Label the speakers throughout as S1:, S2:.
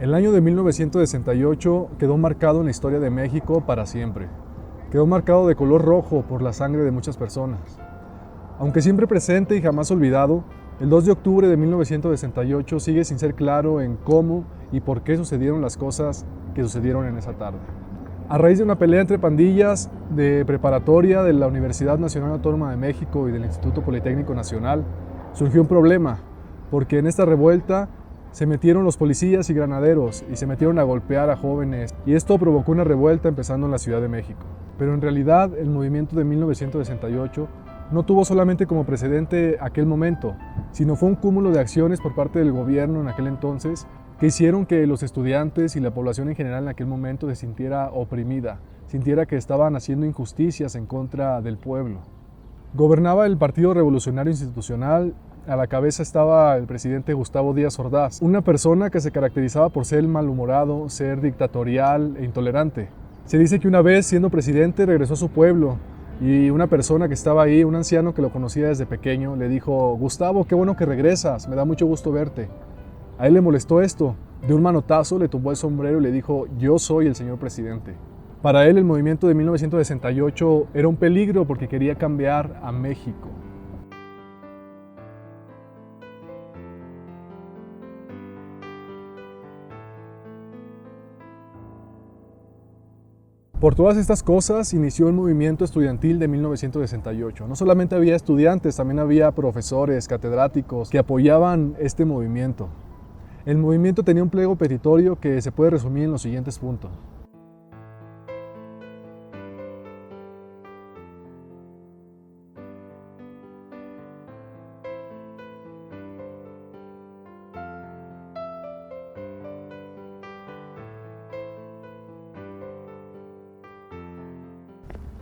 S1: El año de 1968 quedó marcado en la historia de México para siempre. Quedó marcado de color rojo por la sangre de muchas personas. Aunque siempre presente y jamás olvidado, el 2 de octubre de 1968 sigue sin ser claro en cómo y por qué sucedieron las cosas que sucedieron en esa tarde. A raíz de una pelea entre pandillas de preparatoria de la Universidad Nacional Autónoma de México y del Instituto Politécnico Nacional, surgió un problema, porque en esta revuelta se metieron los policías y granaderos y se metieron a golpear a jóvenes, y esto provocó una revuelta empezando en la Ciudad de México. Pero en realidad el movimiento de 1968 no tuvo solamente como precedente aquel momento, sino fue un cúmulo de acciones por parte del gobierno en aquel entonces que hicieron que los estudiantes y la población en general en aquel momento se sintiera oprimida, sintiera que estaban haciendo injusticias en contra del pueblo. Gobernaba el Partido Revolucionario Institucional. A la cabeza estaba el presidente Gustavo Díaz Ordaz, una persona que se caracterizaba por ser malhumorado, ser dictatorial e intolerante. Se dice que una vez, siendo presidente, regresó a su pueblo y una persona que estaba ahí, un anciano que lo conocía desde pequeño, le dijo: Gustavo, qué bueno que regresas, me da mucho gusto verte. A él le molestó esto, de un manotazo le tumbó el sombrero y le dijo: yo soy el señor presidente. Para él el movimiento de 1968 era un peligro porque quería cambiar a México. Por todas estas cosas inició el movimiento estudiantil de 1968. No solamente había estudiantes, también había profesores, catedráticos que apoyaban este movimiento. El movimiento tenía un pliego petitorio que se puede resumir en los siguientes puntos.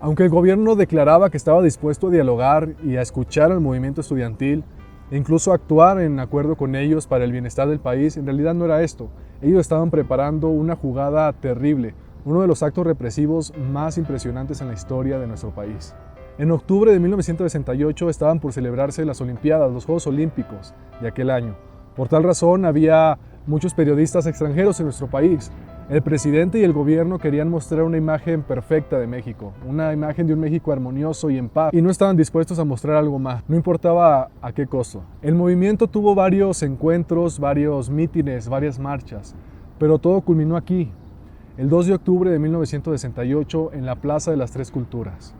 S1: Aunque el gobierno declaraba que estaba dispuesto a dialogar y a escuchar al movimiento estudiantil e incluso actuar en acuerdo con ellos para el bienestar del país, en realidad no era esto. Ellos estaban preparando una jugada terrible, uno de los actos represivos más impresionantes en la historia de nuestro país. En octubre de 1968 estaban por celebrarse las Olimpiadas, los Juegos Olímpicos de aquel año. Por tal razón había muchos periodistas extranjeros en nuestro país. El presidente y el gobierno querían mostrar una imagen perfecta de México, una imagen de un México armonioso y en paz, y no estaban dispuestos a mostrar algo más, no importaba a qué costo. El movimiento tuvo varios encuentros, varios mítines, varias marchas, pero todo culminó aquí, el 2 de octubre de 1968, en la Plaza de las Tres Culturas.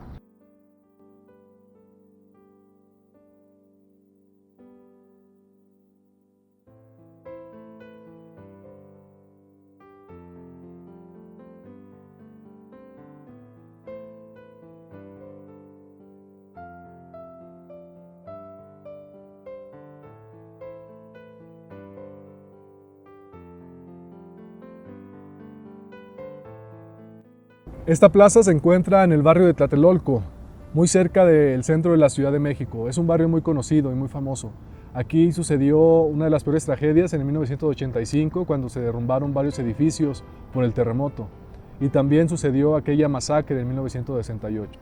S1: Esta plaza se encuentra en el barrio de Tlatelolco, muy cerca del centro de la Ciudad de México. Es un barrio muy conocido y muy famoso. Aquí sucedió una de las peores tragedias en 1985, cuando se derrumbaron varios edificios por el terremoto. Y también sucedió aquella masacre en 1968.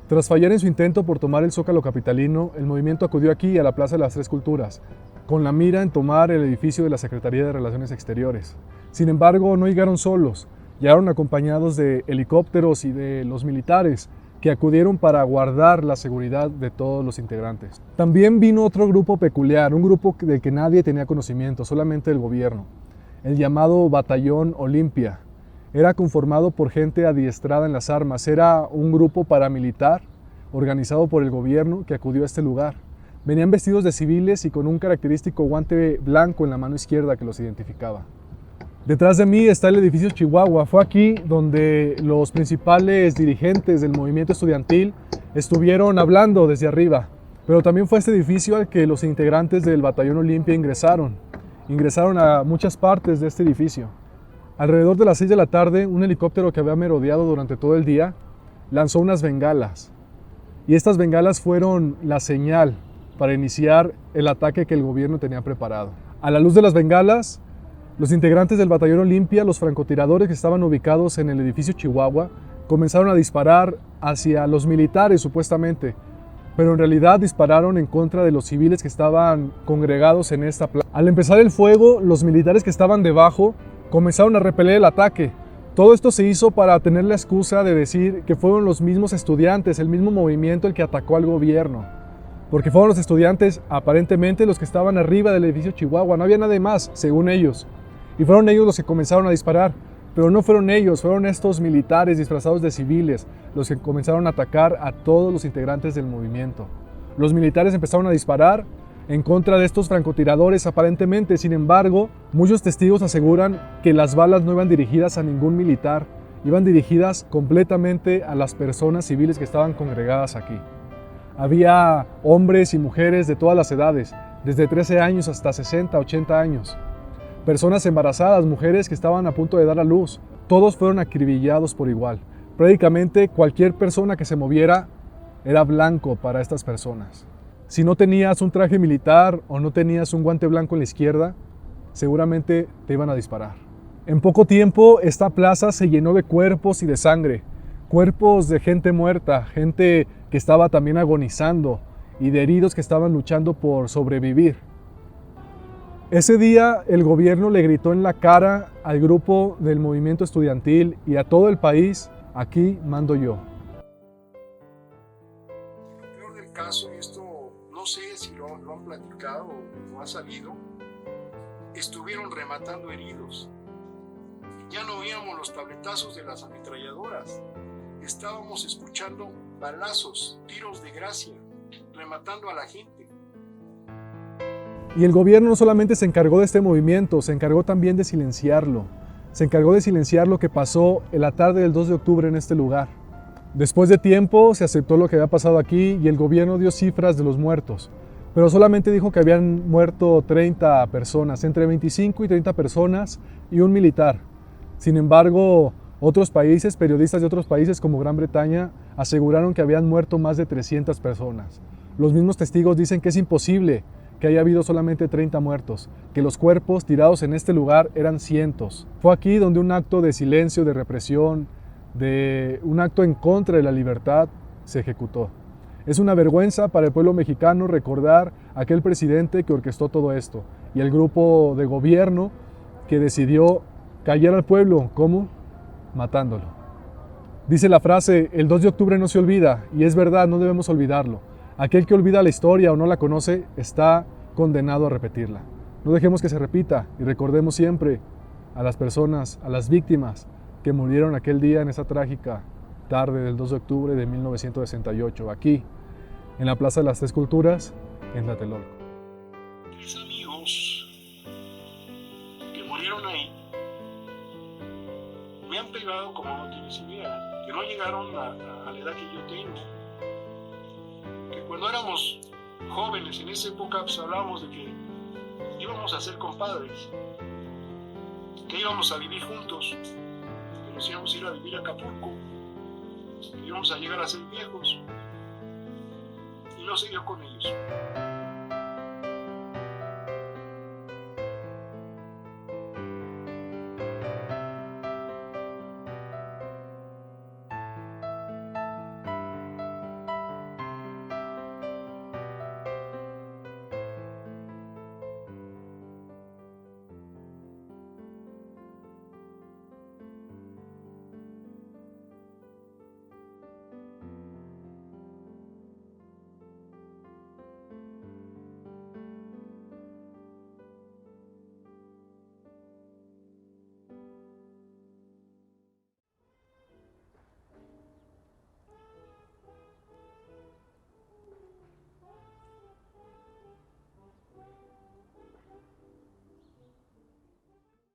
S1: Tras fallar en su intento por tomar el Zócalo capitalino, el movimiento acudió aquí a la Plaza de las Tres Culturas, con la mira en tomar el edificio de la Secretaría de Relaciones Exteriores. Sin embargo, no llegaron solos. Llegaron acompañados de helicópteros y de los militares que acudieron para guardar la seguridad de todos los integrantes. También vino otro grupo peculiar, un grupo del que nadie tenía conocimiento, solamente el gobierno, el llamado Batallón Olimpia. Era conformado por gente adiestrada en las armas, era un grupo paramilitar organizado por el gobierno que acudió a este lugar. Venían vestidos de civiles y con un característico guante blanco en la mano izquierda que los identificaba. Detrás de mí está el edificio Chihuahua. Fue aquí donde los principales dirigentes del movimiento estudiantil estuvieron hablando desde arriba. Pero también fue este edificio al que los integrantes del Batallón Olimpia ingresaron. Ingresaron a muchas partes de este edificio. Alrededor de las 6 de la tarde, un helicóptero que había merodeado durante todo el día lanzó unas bengalas. Y estas bengalas fueron la señal para iniciar el ataque que el gobierno tenía preparado. A la luz de las bengalas, los integrantes del Batallón Olimpia, los francotiradores que estaban ubicados en el edificio Chihuahua, comenzaron a disparar hacia los militares supuestamente, pero en realidad dispararon en contra de los civiles que estaban congregados en esta plaza. Al empezar el fuego, los militares que estaban debajo comenzaron a repeler el ataque. Todo esto se hizo para tener la excusa de decir que fueron los mismos estudiantes, el mismo movimiento el que atacó al gobierno. Porque fueron los estudiantes, aparentemente, los que estaban arriba del edificio Chihuahua. No había nadie más, según ellos. Y fueron ellos los que comenzaron a disparar. Pero no fueron ellos, fueron estos militares disfrazados de civiles los que comenzaron a atacar a todos los integrantes del movimiento. Los militares empezaron a disparar en contra de estos francotiradores aparentemente. Sin embargo, muchos testigos aseguran que las balas no iban dirigidas a ningún militar, iban dirigidas completamente a las personas civiles que estaban congregadas aquí. Había hombres y mujeres de todas las edades, desde 13 años hasta 60, 80 años. Personas embarazadas, mujeres que estaban a punto de dar a luz. Todos fueron acribillados por igual. Prácticamente cualquier persona que se moviera era blanco para estas personas. Si no tenías un traje militar o no tenías un guante blanco en la izquierda, seguramente te iban a disparar. En poco tiempo, esta plaza se llenó de cuerpos y de sangre. Cuerpos de gente muerta, gente que estaba también agonizando y de heridos que estaban luchando por sobrevivir. Ese día el gobierno le gritó en la cara al grupo del movimiento estudiantil y a todo el país: aquí mando yo.
S2: Lo peor del caso, y esto no sé si lo han platicado o ha salido, estuvieron rematando heridos. Ya no oíamos los tabletazos de las ametralladoras. Estábamos escuchando balazos, tiros de gracia, rematando a la gente.
S1: Y el gobierno no solamente se encargó de este movimiento, se encargó también de silenciarlo. Se encargó de silenciar lo que pasó en la tarde del 2 de octubre en este lugar. Después de tiempo se aceptó lo que había pasado aquí y el gobierno dio cifras de los muertos, pero solamente dijo que habían muerto 30 personas, entre 25 y 30 personas y un militar. Sin embargo, otros países, periodistas de otros países como Gran Bretaña, aseguraron que habían muerto más de 300 personas. Los mismos testigos dicen que es imposible que haya habido solamente 30 muertos, que los cuerpos tirados en este lugar eran cientos. Fue aquí donde un acto de silencio, de represión, de un acto en contra de la libertad se ejecutó. Es una vergüenza para el pueblo mexicano recordar a aquel presidente que orquestó todo esto y el grupo de gobierno que decidió callar al pueblo. ¿Cómo? Matándolo. Dice la frase: el 2 de octubre no se olvida, y es verdad, no debemos olvidarlo. Aquel que olvida la historia o no la conoce está condenado a repetirla. No dejemos que se repita y recordemos siempre a las personas, a las víctimas que murieron aquel día en esa trágica tarde del 2 de octubre de 1968, aquí, en la Plaza de las Tres Culturas, en Tlatelolco.
S2: 3 amigos que murieron ahí me han pegado como no tienes idea, que no llegaron a la edad que yo tengo. Que cuando éramos jóvenes, en esa época, pues hablábamos de que íbamos a ser compadres, que íbamos a vivir juntos, que nos íbamos a ir a vivir a Acapulco, que íbamos a llegar a ser viejos, y no se dio con ellos.